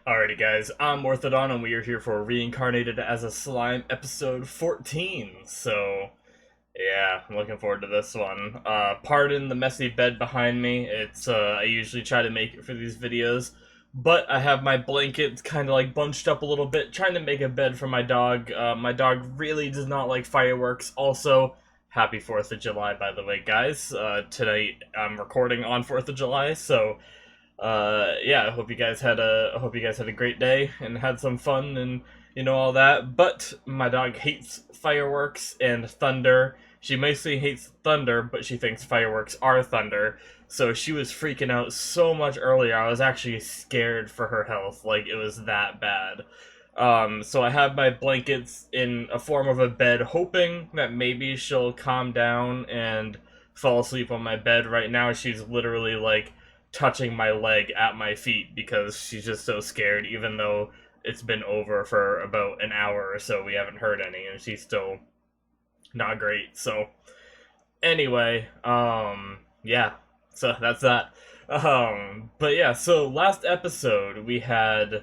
Alrighty guys, I'm Morthadon and we are here for Reincarnated as a Slime episode 14, so yeah, I'm looking forward to this one. Pardon the messy bed behind me, I usually try to make it for these videos, but I have my blankets kind of like bunched up a little bit, trying to make a bed for my dog. My dog really does not like fireworks. Also, happy 4th of July, by the way, guys. Tonight I'm recording on 4th of July, so yeah, I hope you guys had a great day and had some fun and all that. But my dog hates fireworks and thunder. She mostly hates thunder, but she thinks fireworks are thunder. So she was freaking out so much earlier. I was actually scared for her health. Like, it was that bad. So I have my blankets in a form of a bed, hoping that maybe she'll calm down and fall asleep on my bed. Right now, she's literally like touching my leg at my feet because she's just so scared, even though it's been over for about an hour or so. We haven't heard any, and she's still not great. So, anyway, yeah, so that's that. But yeah, so last episode we had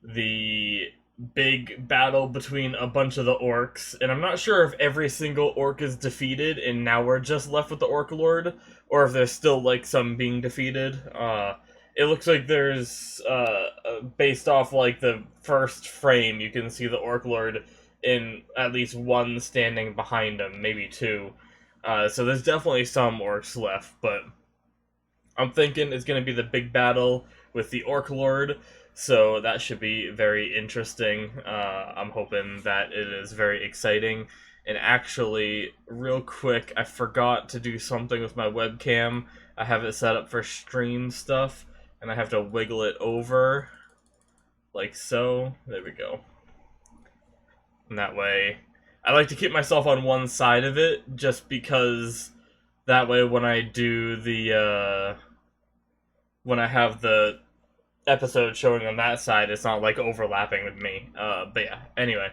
the big battle between a bunch of the orcs, and I'm not sure if every single orc is defeated and now we're just left with the Orc Lord, or if there's still like some being defeated. It looks like there's based off like the first frame, you can see the Orc Lord in at least one standing behind him, maybe two. So there's definitely some orcs left, but I'm thinking it's going to be the big battle with the Orc Lord, so that should be very interesting. I'm hoping that it is very exciting. And actually, real quick, I forgot to do something with my webcam. I have it set up for stream stuff, and I have to wiggle it over, like so. There we go. And that way, I like to keep myself on one side of it, just because that way when I do the, when I have the episode showing on that side, it's not like overlapping with me. But yeah, anyway.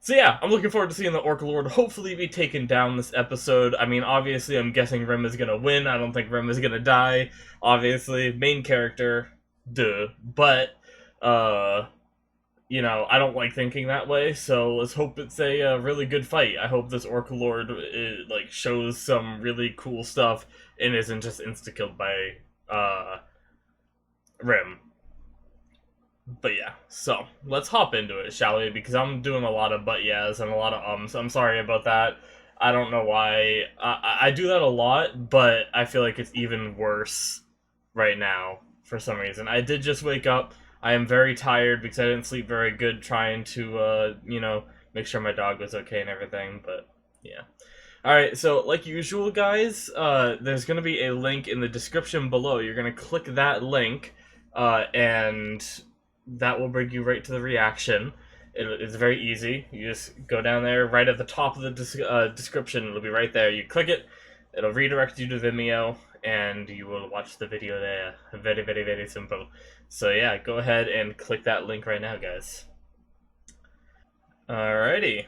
So yeah, I'm looking forward to seeing the Orc Lord hopefully be taken down this episode. I mean, obviously I'm guessing Rim is gonna win. I don't think Rim is gonna die. Obviously, main character, duh. But, I don't like thinking that way, so let's hope it's a really good fight. I hope this Orc Lord like shows some really cool stuff and isn't just insta-killed by Rim. But yeah, so let's hop into it, shall we? Because I'm doing a lot of but yeahs and a lot of ums. I'm sorry about that. I don't know why. I do that a lot, but I feel like it's even worse right now for some reason. I did just wake up. I am very tired because I didn't sleep very good trying to, make sure my dog was okay and everything, but yeah. Alright, so like usual, guys, there's going to be a link in the description below. You're going to click that link, and that will bring you right to the reaction. It's very easy. You just go down there, right at the top of the description, it'll be right there. You click it, it'll redirect you to Vimeo, and you will watch the video there. Very, very, very simple. So yeah, go ahead and click that link right now, guys. Alrighty.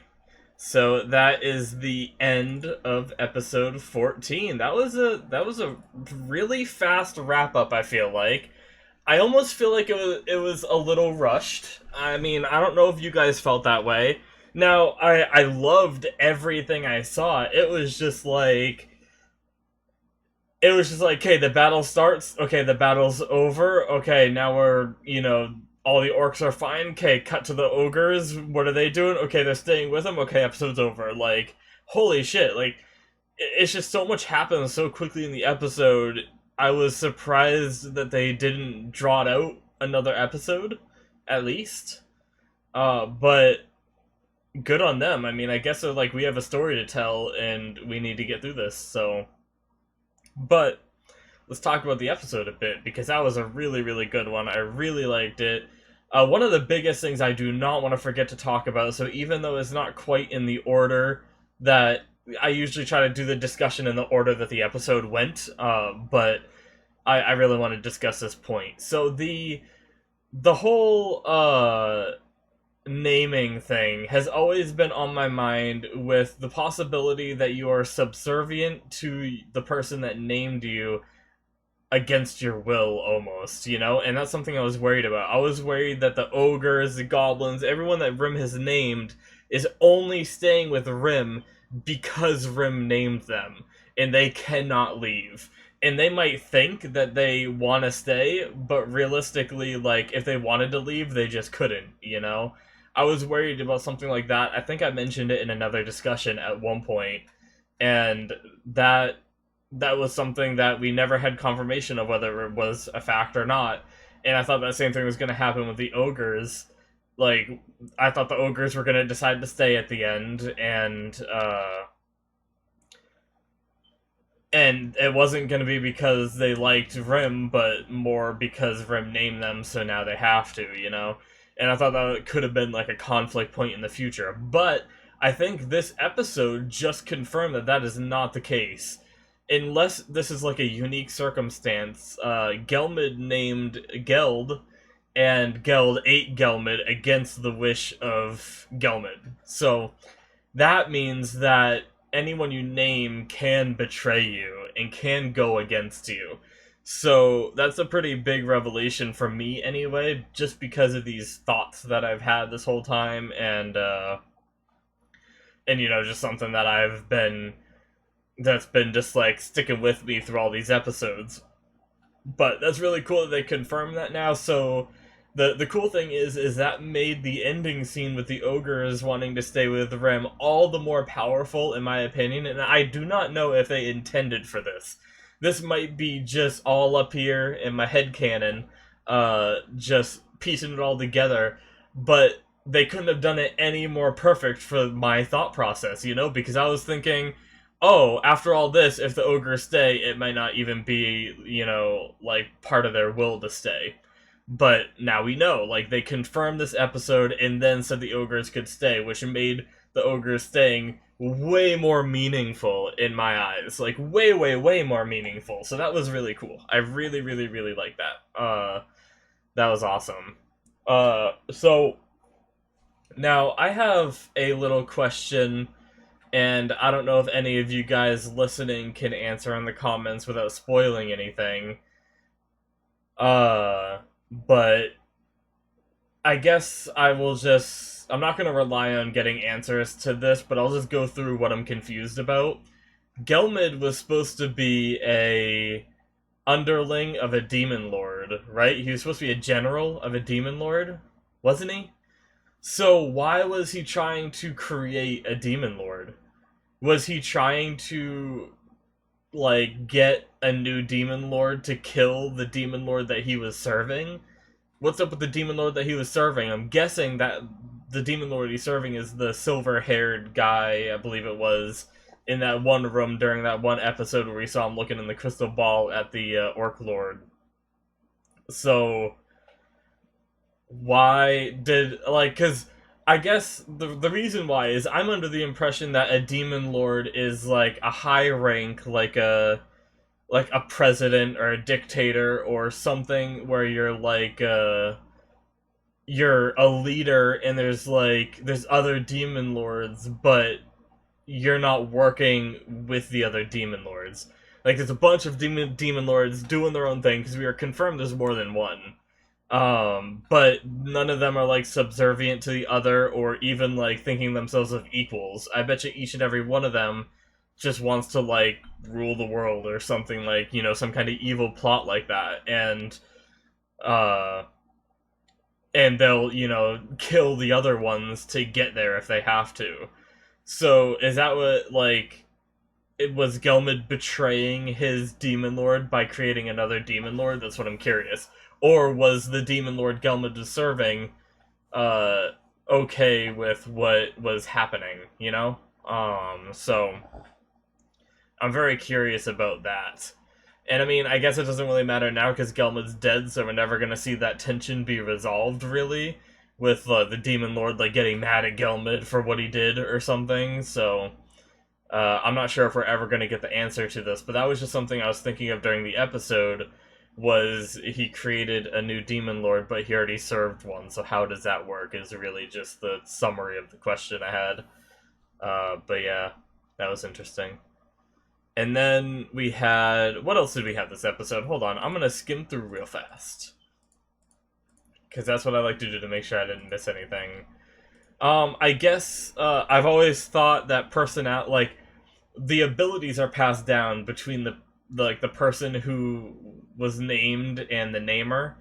So that is the end of episode 14. That was a really fast wrap up, I feel like. I almost feel like it was a little rushed. I mean, I don't know if you guys felt that way. Now, I loved everything I saw. Okay, the battle starts. Okay, the battle's over. Okay, now we're, all the orcs are fine. Okay, cut to the ogres. What are they doing? Okay, they're staying with them. Okay, episode's over. Like, holy shit. Like, it's just so much happens so quickly in the episode. I was surprised that they didn't draw it out another episode, at least. But good on them. I mean, I guess they're like, we have a story to tell and we need to get through this, so. But let's talk about the episode a bit, because that was a really, really good one. I really liked it. One of the biggest things I do not want to forget to talk about, so even though it's not quite in the order that I usually try to do the discussion in the order that the episode went, but I really want to discuss this point. So the whole naming thing has always been on my mind, with the possibility that you are subservient to the person that named you, against your will almost, you know? And that's something I was worried about. I was worried that the ogres, the goblins, everyone that Rim has named is only staying with Rim because Rim named them, and they cannot leave. And they might think that they want to stay, but realistically, like, if they wanted to leave, they just couldn't, you know? I was worried about something like that. I think I mentioned it in another discussion at one point, and that that was something that we never had confirmation of whether it was a fact or not. And I thought that same thing was going to happen with the ogres. Like, I thought the ogres were going to decide to stay at the end, and it wasn't going to be because they liked Rim, but more because Rim named them, so now they have to, you know? And I thought that could have been like a conflict point in the future. But I think this episode just confirmed that that is not the case. Unless this is like a unique circumstance, Gelmid named Geld, and Geld ate Gelmid against the wish of Gelmid. So that means that anyone you name can betray you and can go against you. So that's a pretty big revelation for me anyway, just because of these thoughts that I've had this whole time, and you know, just something that that's been just like sticking with me through all these episodes. But that's really cool that they confirmed that now. So the cool thing is that made the ending scene with the ogres wanting to stay with Rem all the more powerful, in my opinion. And I do not know if they intended for this. This might be just all up here in my headcanon, just piecing it all together. But they couldn't have done it any more perfect for my thought process, you know? Because I was thinking, oh, after all this, if the ogres stay, it might not even be, you know, like, part of their will to stay. But now we know, like, they confirmed this episode and then said the ogres could stay, which made the ogres staying way more meaningful in my eyes. Like, way, way, way more meaningful. So that was really cool. I really, really, really like that. That was awesome. So, now, I have a little question, and I don't know if any of you guys listening can answer in the comments without spoiling anything. But I guess I will just... I'm not going to rely on getting answers to this, but I'll just go through what I'm confused about. Gelmid was supposed to be a underling of a demon lord, right? He was supposed to be a general of a demon lord, wasn't he? So why was he trying to create a demon lord? Was he trying to, like, get a new demon lord to kill the demon lord that he was serving? What's up with the demon lord that he was serving? I'm guessing that the demon lord he's serving is the silver-haired guy, I believe it was, in that one room during that one episode where we saw him looking in the crystal ball at the Orc Lord. So, why did, like, because I guess the reason why is I'm under the impression that a demon lord is like a high rank, like a president or a dictator or something, where you're like you're a leader and there's other demon lords, but you're not working with the other demon lords. Like, there's a bunch of demon lords doing their own thing, because we are confirmed there's more than one. But none of them are, like, subservient to the other, or even, like, thinking themselves of equals. I bet you each and every one of them just wants to, like, rule the world, or something, like, you know, some kind of evil plot like that, uh, and they'll, you know, kill the other ones to get there if they have to. So, is that what, like, it was Gelmid betraying his demon lord by creating another demon lord? That's what I'm curious. Or was the demon lord Gelmid was serving okay with what was happening, you know? So I'm very curious about that. And I mean, I guess it doesn't really matter now because Gelmid's dead, so we're never gonna see that tension be resolved, really, with the demon lord, like, getting mad at Gelmid for what he did or something, so I'm not sure if we're ever going to get the answer to this, but that was just something I was thinking of during the episode, was he created a new demon lord, but he already served one, so how does that work, is really just the summary of the question I had. But yeah, that was interesting. And then we had, what else did we have this episode? Hold on, I'm gonna skim through real fast, because that's what I like to do to make sure I didn't miss anything. I guess I've always thought that like the abilities are passed down between the person who was named and the namer.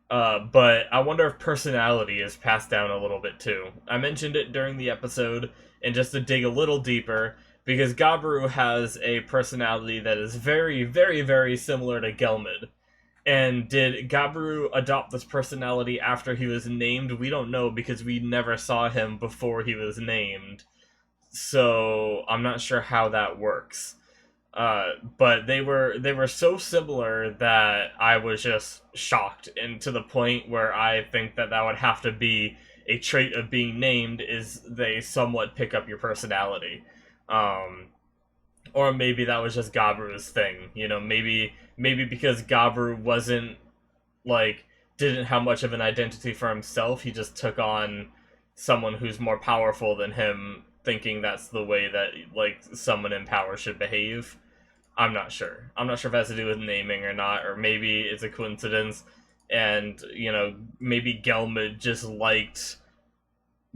But I wonder if personality is passed down a little bit too. I mentioned it during the episode, and just to dig a little deeper, because Gabaru has a personality that is very, very, very similar to Gelmid. And did Gabaru adopt this personality after he was named? We don't know, because we never saw him before he was named. So I'm not sure how that works. But they were so similar that I was just shocked, and to the point where I think that that would have to be a trait of being named, is they somewhat pick up your personality. Um, or maybe that was just Gabaru's thing. Maybe because Gabaru wasn't like didn't have much of an identity for himself, he just took on someone who's more powerful than him, thinking that's the way that like someone in power should behave. I'm not sure. I'm not sure if it has to do with naming or not, or maybe it's a coincidence, and, maybe Gelmid just liked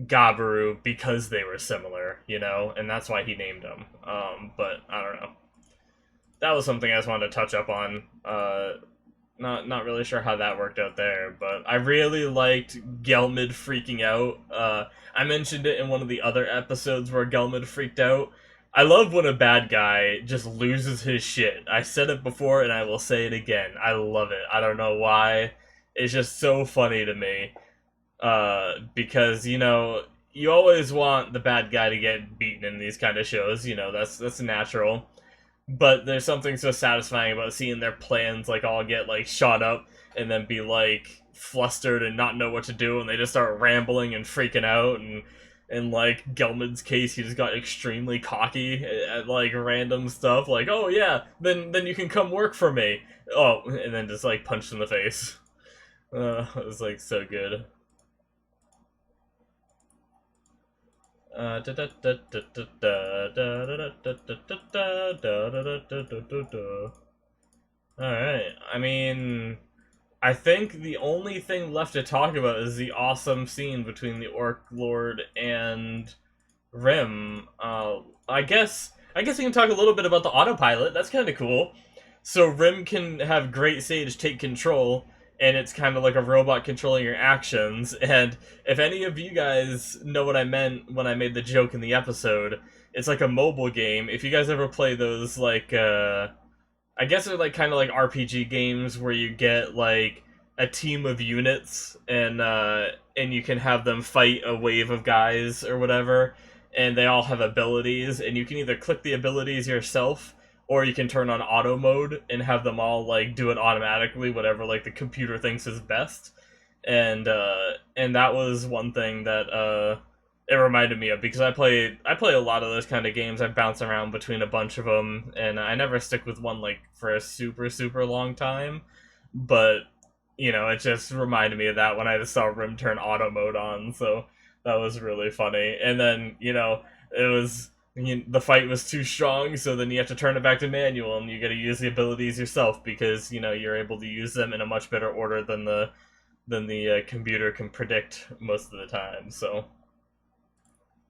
Gabaru because they were similar, and that's why he named him. But I don't know. That was something I just wanted to touch up on. Not really sure how that worked out there, but I really liked Gelmid freaking out. I mentioned it in one of the other episodes where Gelmid freaked out. I love when a bad guy just loses his shit. I said it before and I will say it again. I love it. I don't know why. It's just so funny to me. Because, you always want the bad guy to get beaten in these kind of shows. That's natural. But there's something so satisfying about seeing their plans like all get like shot up and then be like flustered and not know what to do, and they just start rambling and freaking out. And in like Gelmid's case, he just got extremely cocky at like random stuff, like, "Oh yeah, then you can come work for me." Oh, and then just like punched in the face. It was like so good. Alright, I mean, I think the only thing left to talk about is the awesome scene between the Orc Lord and Rim. I guess we can talk a little bit about the autopilot. That's kind of cool. So Rim can have Great Sage take control, and it's kind of like a robot controlling your actions. And if any of you guys know what I meant when I made the joke in the episode, it's like a mobile game. If you guys ever play those, like, I guess they're like kind of like RPG games where you get like a team of units, and you can have them fight a wave of guys or whatever, and they all have abilities, and you can either click the abilities yourself, or you can turn on auto mode and have them all like do it automatically, whatever like the computer thinks is best. And that was one thing that it reminded me of, because I play a lot of those kind of games. I bounce around between a bunch of them, and I never stick with one like for a super super long time. But it just reminded me of that when I just saw Rim turn auto mode on. So that was really funny. And then it was. The fight was too strong, so then you have to turn it back to manual, and you got to use the abilities yourself, because you're able to use them in a much better order than the computer can predict most of the time. So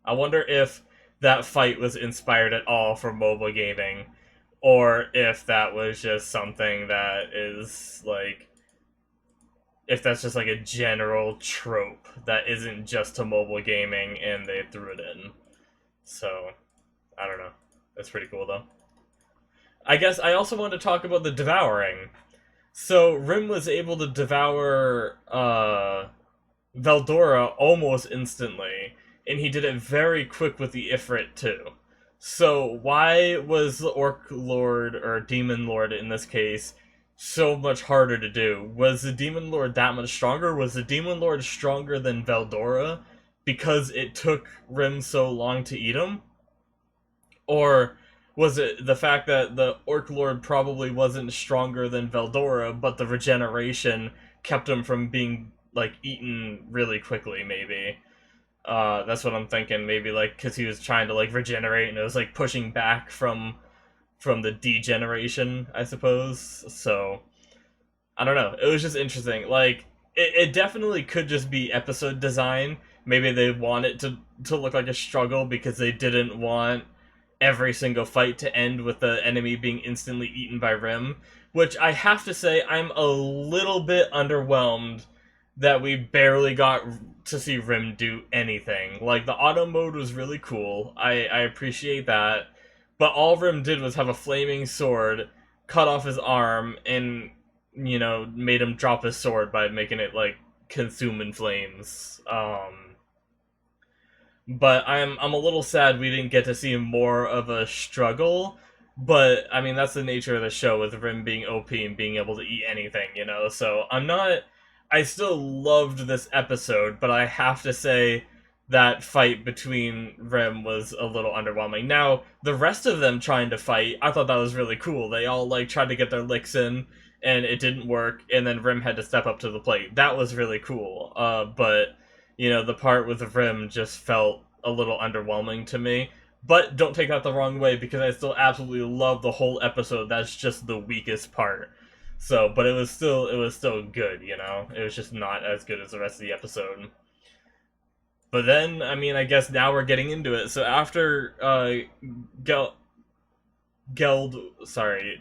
I wonder if that fight was inspired at all for mobile gaming, or if that was just something that is like, if that's just like a general trope that isn't just to mobile gaming and they threw it in. So I don't know. That's pretty cool though. I guess I also want to talk about the devouring. So Rim was able to devour Veldora almost instantly, and he did it very quick with the Ifrit too. So why was the Orc Lord, or Demon Lord in this case, so much harder to do? Was the Demon Lord that much stronger? Was the Demon Lord stronger than Veldora because it took Rim so long to eat him? Or was it the fact that the Orc Lord probably wasn't stronger than Veldora, but the regeneration kept him from being like eaten really quickly? Maybe that's what I'm thinking. Maybe like because he was trying to like regenerate, and it was like pushing back from the degeneration, I suppose. So I don't know. It was just interesting. Like it definitely could just be episode design. Maybe they want it to look like a struggle because they didn't want every single fight to end with the enemy being instantly eaten by Rim, which I have to say I'm a little bit underwhelmed that we barely got to see Rim do anything. Like, the auto mode was really cool. I appreciate that. But all Rim did was have a flaming sword, cut off his arm, and, made him drop his sword by making it, like, consume in flames. But I'm a little sad we didn't get to see more of a struggle. But I mean, that's the nature of the show, with Rim being OP and being able to eat anything. So I'm not. I still loved this episode, but I have to say that fight between Rim was a little underwhelming. Now, the rest of them trying to fight, I thought that was really cool. They all like tried to get their licks in, and it didn't work, and then Rim had to step up to the plate. That was really cool. But the part with Rim just felt a little underwhelming to me. But don't take that the wrong way, because I still absolutely love the whole episode. That's just the weakest part. So, but it was still good. It was just not as good as the rest of the episode. But then, I mean, I guess now we're getting into it. So after the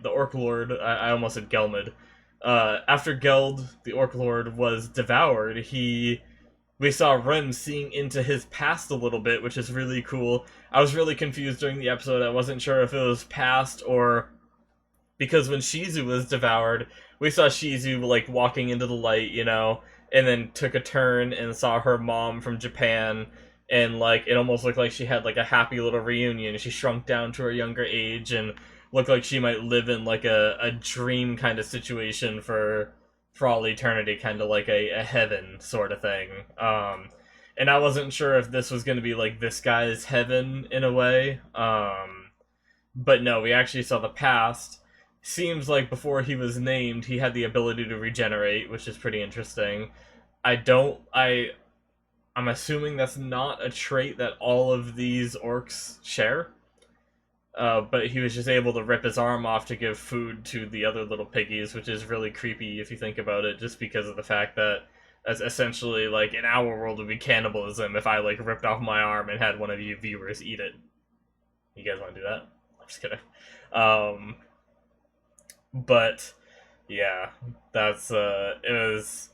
Orc Lord, I almost said Gelmid. After Geld, the Orc Lord, was devoured, we saw Rim seeing into his past a little bit, which is really cool. I was really confused during the episode. I wasn't sure if it was past or because when Shizu was devoured, we saw Shizu like walking into the light, and then took a turn and saw her mom from Japan, and like it almost looked like she had like a happy little reunion. She shrunk down to her younger age and looked like she might live in like a dream kind of situation for all eternity, kind of like a heaven sort of thing. And I wasn't sure if this was going to be like this guy's heaven in a way. But no, we actually saw the past. Seems like before he was named, he had the ability to regenerate, which is pretty interesting. I'm assuming that's not a trait that all of these orcs share. But he was just able to rip his arm off to give food to the other little piggies, which is really creepy if you think about it, just because of the fact that that's essentially, like, in our world would be cannibalism if I, like, ripped off my arm and had one of you viewers eat it. You guys want to do that? I'm just kidding. But, yeah, that's, it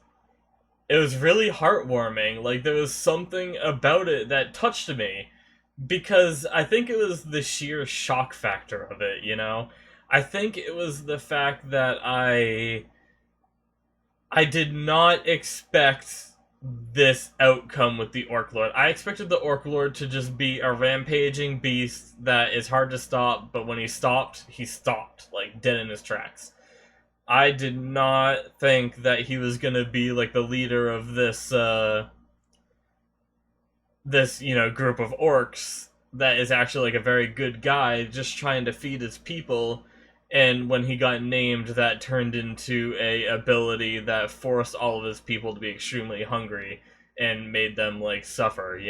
was really heartwarming. Like, there was something about it that touched me. Because I think it was the sheer shock factor of it, I think it was the fact that I did not expect this outcome with the Orc Lord. I expected the Orc Lord to just be a rampaging beast that is hard to stop, but when he stopped, like, dead in his tracks. I did not think that he was gonna be, like, the leader of this group of orcs that is actually like a very good guy just trying to feed his people, and when he got named, that turned into a ability that forced all of his people to be extremely hungry and made them like suffer.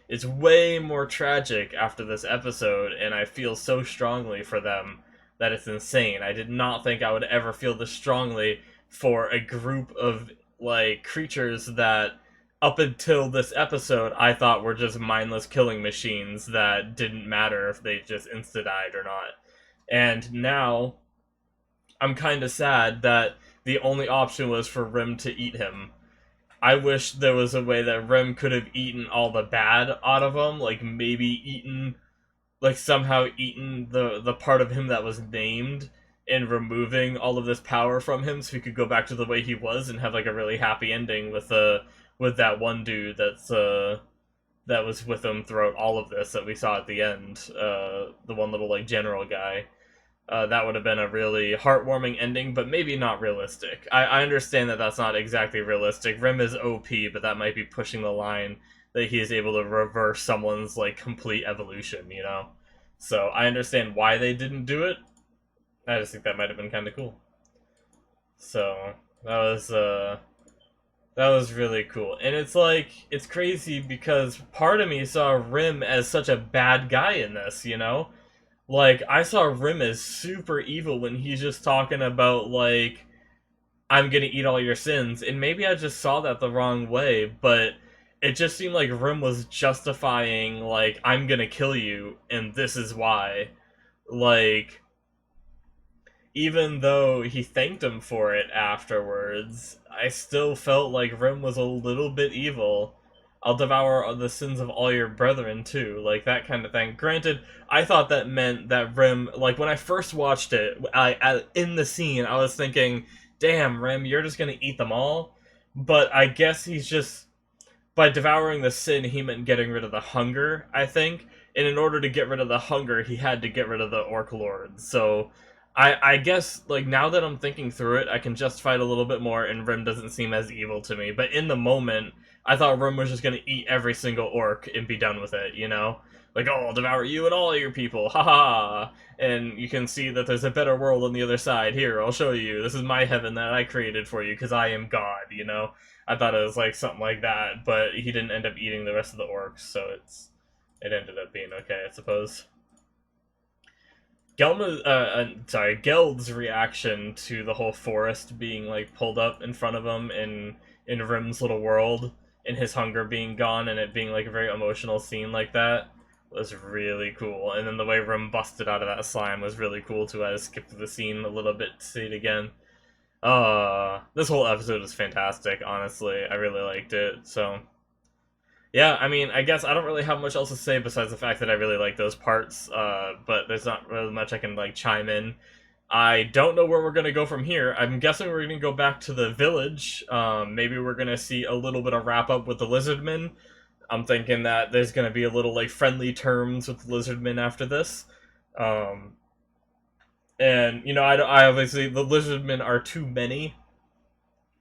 It's way more tragic after this episode, and I feel so strongly for them that it's insane. I did not think I would ever feel this strongly for a group of like creatures that up until this episode, I thought were just mindless killing machines that didn't matter if they just insta-died or not. And now, I'm kind of sad that the only option was for Rim to eat him. I wish there was a way that Rim could have eaten all the bad out of him, like maybe somehow eaten the part of him that was named, and removing all of this power from him so he could go back to the way he was and have like a really happy ending with that one dude that was with him throughout all of this that we saw at the end, the one little like general guy. That would have been a really heartwarming ending, but maybe not realistic. I understand that that's not exactly realistic. Rim is OP, but that might be pushing the line that he is able to reverse someone's like complete evolution, So I understand why they didn't do it. I just think that might have been kind of cool. So that was really cool. And it's crazy because part of me saw Rim as such a bad guy in this, Like, I saw Rim as super evil when he's just talking about, like, I'm gonna eat all your sins, and maybe I just saw that the wrong way, but it just seemed like Rim was justifying, like, I'm gonna kill you, and this is why. Like, even though he thanked him for it afterwards, I still felt like Rim was a little bit evil. I'll devour the sins of all your brethren too, like that kind of thing. Granted, I thought that meant that Rim, like when I first watched it, in the scene, I was thinking, "Damn, Rim, you're just gonna eat them all." But I guess he's just by devouring the sin, he meant getting rid of the hunger, I think. And in order to get rid of the hunger, he had to get rid of the Orc Lord. So I guess, like, now that I'm thinking through it, I can justify it a little bit more, and Rim doesn't seem as evil to me. But in the moment, I thought Rim was just going to eat every single orc and be done with it, you know? Like, oh, I'll devour you and all your people, haha! And you can see that there's a better world on the other side. Here, I'll show you. This is my heaven that I created for you, because I am God, you know? I thought it was like something like that, but he didn't end up eating the rest of the orcs, so it ended up being okay, I suppose. Geld's reaction to the whole forest being like pulled up in front of him in Rim's little world, and his hunger being gone, and it being like a very emotional scene like that was really cool. And then the way Rim busted out of that slime was really cool too. I skipped the scene a little bit to see it again. This whole episode is fantastic, honestly. I really liked it, so... Yeah, I mean, I guess I don't really have much else to say besides the fact that I really like those parts, but there's not really much I can, like, chime in. I don't know where we're gonna go from here. I'm guessing we're gonna go back to the village. Maybe we're gonna see a little bit of wrap-up with the Lizardmen. I'm thinking that there's gonna be a little, like, friendly terms with the Lizardmen after this. Um, and, you know, I obviously, the Lizardmen are too many.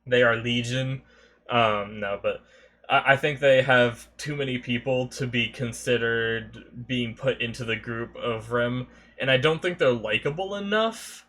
They are legion. No, but I think they have too many people to be considered being put into the group of Rim, and I don't think they're likable enough.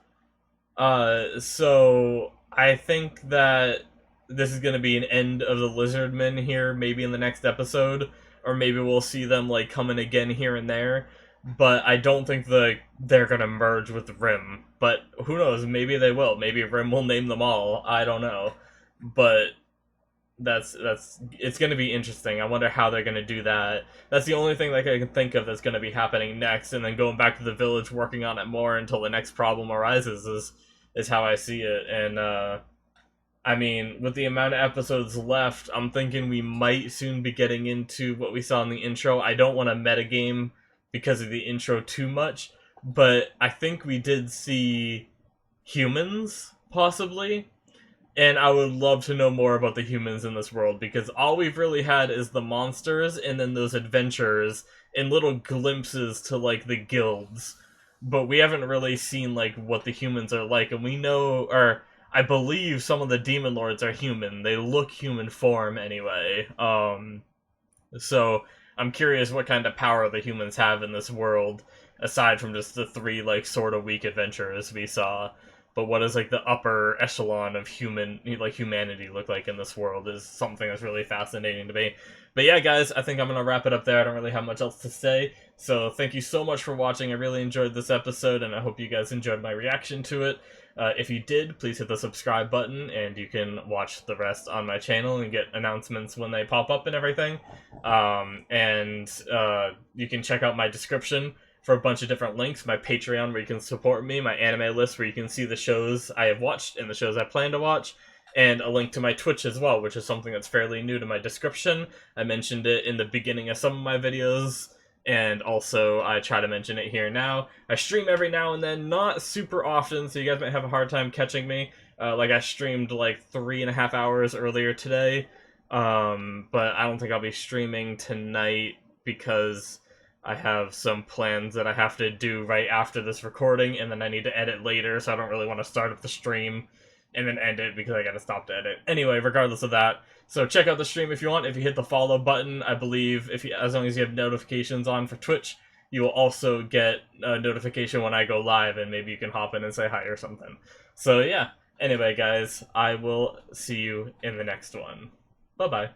So I think that this is going to be an end of the Lizardmen here, maybe in the next episode, or maybe we'll see them like coming again here and there. But I don't think they're going to merge with Rim. But who knows? Maybe they will. Maybe Rim will name them all. I don't know. But that's it's going to be interesting. I wonder how they're going to do that. That's the only thing that I can think of that's going to be happening next, and then going back to the village, working on it more until the next problem arises is how I see it. And I mean, with the amount of episodes left, I'm thinking we might soon be getting into what we saw in the intro. I don't want to metagame because of the intro too much, but I think we did see humans, possibly. And I would love to know more about the humans in this world, because all we've really had is the monsters and then those adventures and little glimpses to, like, the guilds. But we haven't really seen, like, what the humans are like, and we know, or I believe some of the demon lords are human. They look human form anyway. So I'm curious what kind of power the humans have in this world, aside from just the three, like, sort of weak adventurers we saw. But what does, like, the upper echelon of humanity look like in this world is something that's really fascinating to me. But yeah, guys, I think I'm going to wrap it up there. I don't really have much else to say. So thank you so much for watching. I really enjoyed this episode, and I hope you guys enjoyed my reaction to it. If you did, please hit the subscribe button, and you can watch the rest on my channel and get announcements when they pop up and everything. You can check out my description for a bunch of different links, my Patreon where you can support me, my anime list where you can see the shows I have watched and the shows I plan to watch, and a link to my Twitch as well, which is something that's fairly new to my description. I mentioned it in the beginning of some of my videos, and also I try to mention it here now. I stream every now and then, not super often, so you guys might have a hard time catching me. Like, I streamed like 3.5 hours earlier today, but I don't think I'll be streaming tonight because I have some plans that I have to do right after this recording, and then I need to edit later, so I don't really want to start up the stream and then end it because I gotta stop to edit. Anyway, regardless of that, so check out the stream if you want. If you hit the follow button, I believe, as long as you have notifications on for Twitch, you will also get a notification when I go live, and maybe you can hop in and say hi or something. So yeah, anyway guys, I will see you in the next one. Bye-bye.